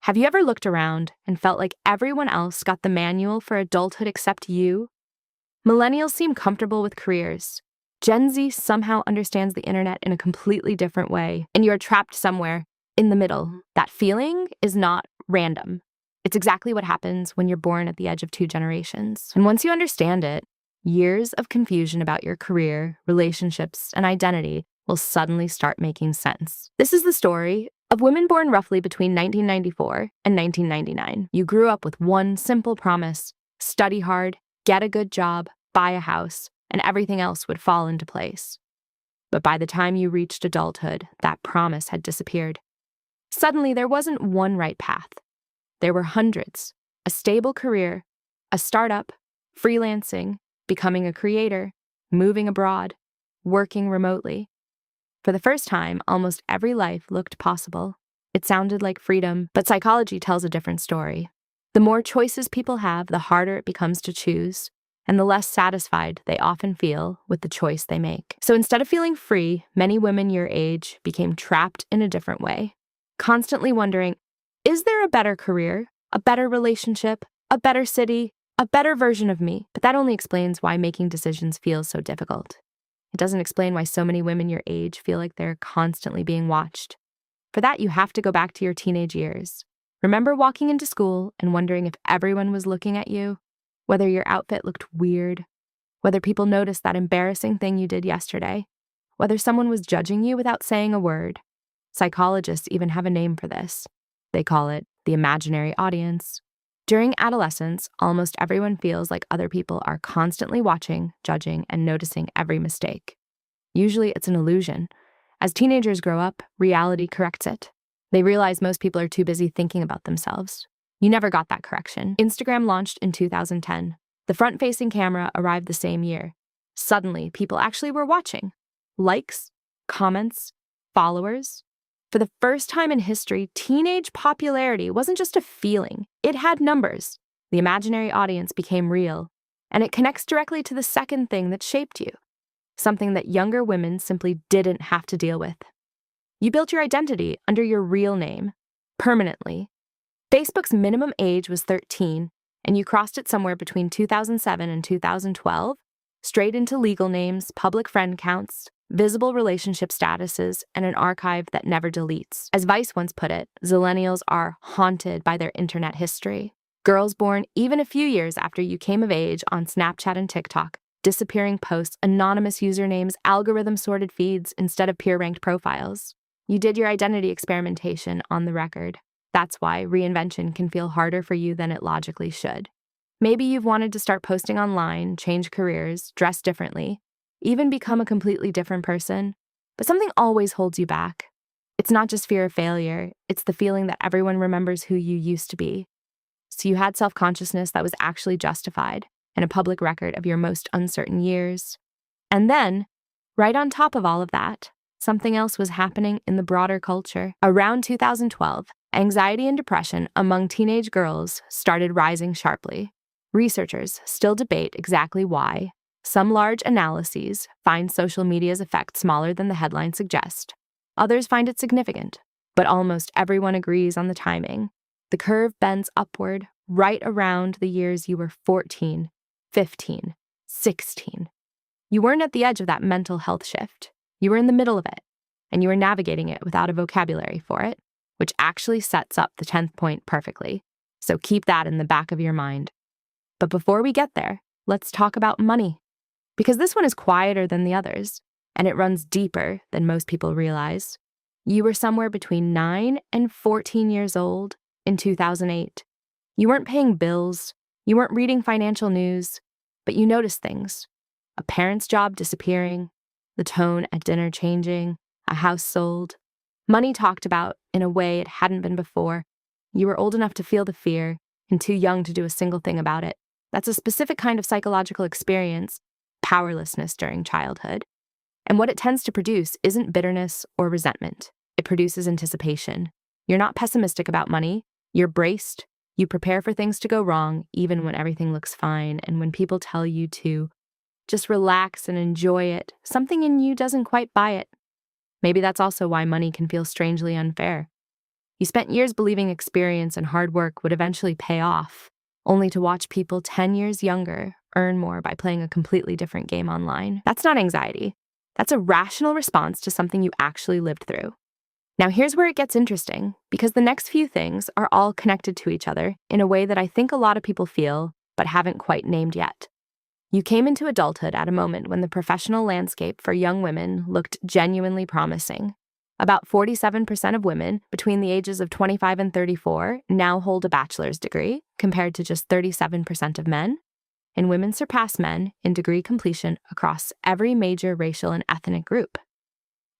Have you ever looked around and felt like everyone else got the manual for adulthood except you? Millennials seem comfortable with careers. Gen Z somehow understands the internet in a completely different way, and you're trapped somewhere in the middle. That feeling is not random. It's exactly what happens when you're born at the edge of two generations. And once you understand it, years of confusion about your career, relationships, and identity will suddenly start making sense. This is the story of women born roughly between 1994 and 1999. You grew up with one simple promise: study hard, get a good job, buy a house, and everything else would fall into place. But by the time you reached adulthood, that promise had disappeared. Suddenly, there wasn't one right path. There were hundreds: a stable career, a startup, freelancing, becoming a creator, moving abroad, working remotely. For the first time, almost every life looked possible. It sounded like freedom, but psychology tells a different story. The more choices people have, the harder it becomes to choose, and the less satisfied they often feel with the choice they make. So instead of feeling free, many women your age became trapped in a different way, constantly wondering, is there a better career, a better relationship, a better city, a better version of me? But that only explains why making decisions feels so difficult. It doesn't explain why so many women your age feel like they're constantly being watched. For that, you have to go back to your teenage years. Remember walking into school and wondering if everyone was looking at you, whether your outfit looked weird, whether people noticed that embarrassing thing you did yesterday, whether someone was judging you without saying a word. Psychologists even have a name for this. They call it the imaginary audience. During adolescence, almost everyone feels like other people are constantly watching, judging, and noticing every mistake. Usually it's an illusion. As teenagers grow up, reality corrects it. They realize most people are too busy thinking about themselves. You never got that correction. Instagram launched in 2010. The front-facing camera arrived the same year. Suddenly, people actually were watching. Likes, comments, followers. For the first time in history, teenage popularity wasn't just a feeling. It had numbers. The imaginary audience became real. And it connects directly to the second thing that shaped you, something that younger women simply didn't have to deal with. You built your identity under your real name, permanently. Facebook's minimum age was 13, and you crossed it somewhere between 2007 and 2012, straight into legal names, public friend counts, visible relationship statuses, and an archive that never deletes. As Vice once put it, Zillennials are haunted by their internet history. Girls born even a few years after you came of age on Snapchat and TikTok, disappearing posts, anonymous usernames, algorithm-sorted feeds instead of peer-ranked profiles. You did your identity experimentation on the record. That's why reinvention can feel harder for you than it logically should. Maybe you've wanted to start posting online, change careers, dress differently, even become a completely different person, but something always holds you back. It's not just fear of failure, it's the feeling that everyone remembers who you used to be. So you had self-consciousness that was actually justified, and a public record of your most uncertain years. And then, right on top of all of that, something else was happening in the broader culture. Around 2012, anxiety and depression among teenage girls started rising sharply. Researchers still debate exactly why. Some large analyses find social media's effect smaller than the headlines suggest. Others find it significant, but almost everyone agrees on the timing. The curve bends upward right around the years you were 14, 15, 16. You weren't at the edge of that mental health shift. You were in the middle of it, and you were navigating it without a vocabulary for it, which actually sets up the 10th point perfectly. So keep that in the back of your mind. But before we get there, let's talk about money. Because this one is quieter than the others, and it runs deeper than most people realize. You were somewhere between 9 and 14 years old in 2008. You weren't paying bills, you weren't reading financial news, but you noticed things. A parent's job disappearing, the tone at dinner changing, a house sold, money talked about in a way it hadn't been before. You were old enough to feel the fear and too young to do a single thing about it. That's a specific kind of psychological experience, powerlessness during childhood. And what it tends to produce isn't bitterness or resentment. It produces anticipation. You're not pessimistic about money. You're braced. You prepare for things to go wrong, even when everything looks fine. And when people tell you to just relax and enjoy it, something in you doesn't quite buy it. Maybe that's also why money can feel strangely unfair. You spent years believing experience and hard work would eventually pay off, only to watch people 10 years younger earn more by playing a completely different game online. That's not anxiety. That's a rational response to something you actually lived through. Now here's where it gets interesting, because the next few things are all connected to each other in a way that I think a lot of people feel, but haven't quite named yet. You came into adulthood at a moment when the professional landscape for young women looked genuinely promising. About 47% of women between the ages of 25 and 34 now hold a bachelor's degree, compared to just 37% of men, and women surpass men in degree completion across every major racial and ethnic group.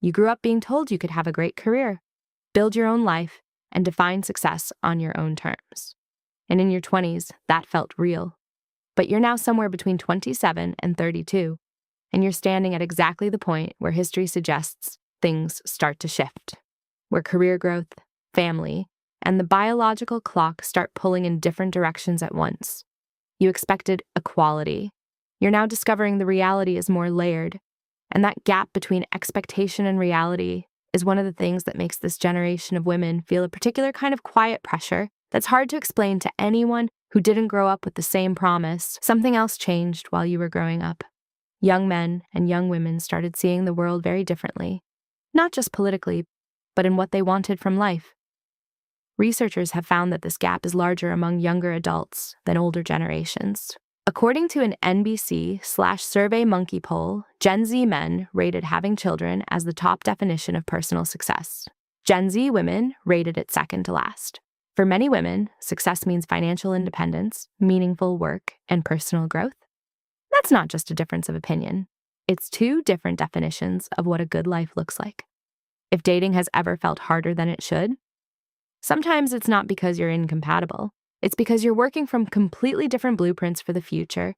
You grew up being told you could have a great career, build your own life, and define success on your own terms. And in your 20s, that felt real. But you're now somewhere between 27 and 32, and you're standing at exactly the point where history suggests things start to shift, where career growth, family, and the biological clock start pulling in different directions at once. You expected equality. You're now discovering the reality is more layered, and that gap between expectation and reality is one of the things that makes this generation of women feel a particular kind of quiet pressure that's hard to explain to anyone who didn't grow up with the same promise. Something else changed while you were growing up. Young men and young women started seeing the world very differently, not just politically, but in what they wanted from life. Researchers have found that this gap is larger among younger adults than older generations. According to an NBC/SurveyMonkey poll, Gen Z men rated having children as the top definition of personal success. Gen Z women rated it second to last. For many women, success means financial independence, meaningful work, and personal growth. That's not just a difference of opinion. It's two different definitions of what a good life looks like. If dating has ever felt harder than it should, sometimes it's not because you're incompatible. It's because you're working from completely different blueprints for the future,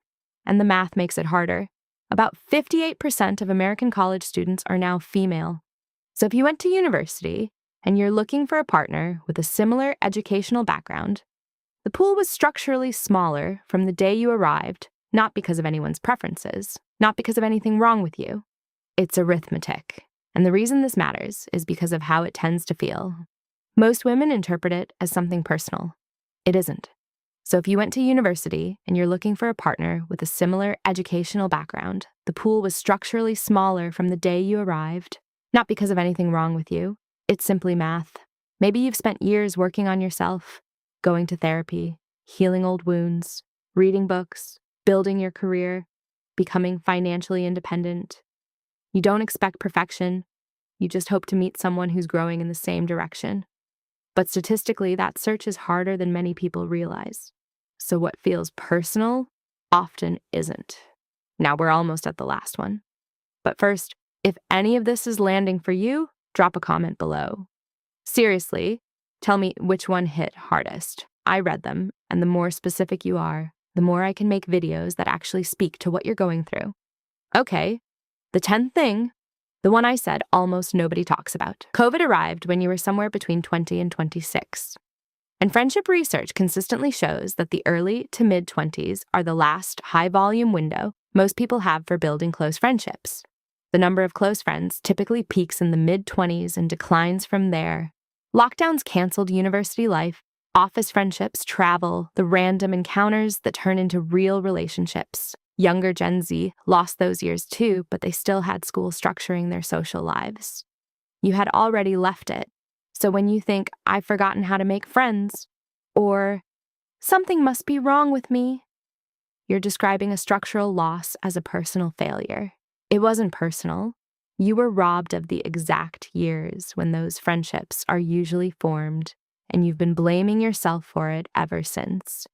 and the math makes it harder. About 58% of American college students are now female. So if you went to university and you're looking for a partner with a similar educational background, the pool was structurally smaller from the day you arrived, not because of anyone's preferences, not because of anything wrong with you. It's arithmetic. And the reason this matters is because of how it tends to feel. Most women interpret it as something personal. It isn't. So if you went to university and you're looking for a partner with a similar educational background, the pool was structurally smaller from the day you arrived, not because of anything wrong with you. It's simply math. Maybe you've spent years working on yourself, going to therapy, healing old wounds, reading books, building your career, becoming financially independent. You don't expect perfection. You just hope to meet someone who's growing in the same direction. But statistically, that search is harder than many people realize. So what feels personal often isn't. Now we're almost at the last one. But first, if any of this is landing for you, drop a comment below. Seriously, tell me which one hit hardest. I read them, and the more specific you are, the more I can make videos that actually speak to what you're going through. Okay, the 10th thing, the one I said almost nobody talks about. COVID arrived when you were somewhere between 20 and 26. And friendship research consistently shows that the early to mid-20s are the last high-volume window most people have for building close friendships. The number of close friends typically peaks in the mid-20s and declines from there. Lockdowns canceled university life, office friendships, travel, the random encounters that turn into real relationships. Younger Gen Z lost those years too, but they still had school structuring their social lives. You had already left it. So when you think, I've forgotten how to make friends, or something must be wrong with me, you're describing a structural loss as a personal failure. It wasn't personal. You were robbed of the exact years when those friendships are usually formed, and you've been blaming yourself for it ever since.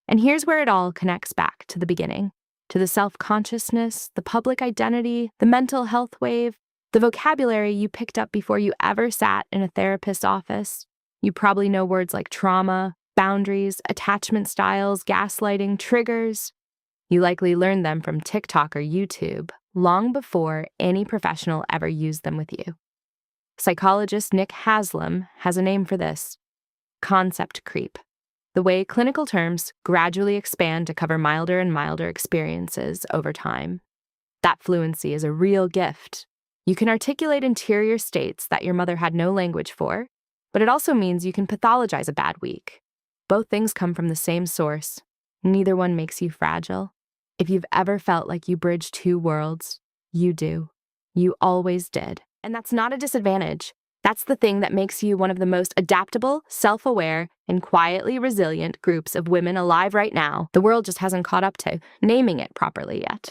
And here's where it all connects back to the beginning. To the self-consciousness, the public identity, the mental health wave, the vocabulary you picked up before you ever sat in a therapist's office. You probably know words like trauma, boundaries, attachment styles, gaslighting, triggers. You likely learned them from TikTok or YouTube long before any professional ever used them with you. Psychologist Nick Haslam has a name for this: concept creep. The way clinical terms gradually expand to cover milder and milder experiences over time. That fluency is a real gift. You can articulate interior states that your mother had no language for, But it also means you can pathologize a bad week. Both things come from the same source. Neither one makes you fragile. If you've ever felt like you bridge two worlds, you do. You always did. And that's not a disadvantage. That's the thing that makes you one of the most adaptable, self-aware, and quietly resilient groups of women alive right now. The world just hasn't caught up to naming it properly yet.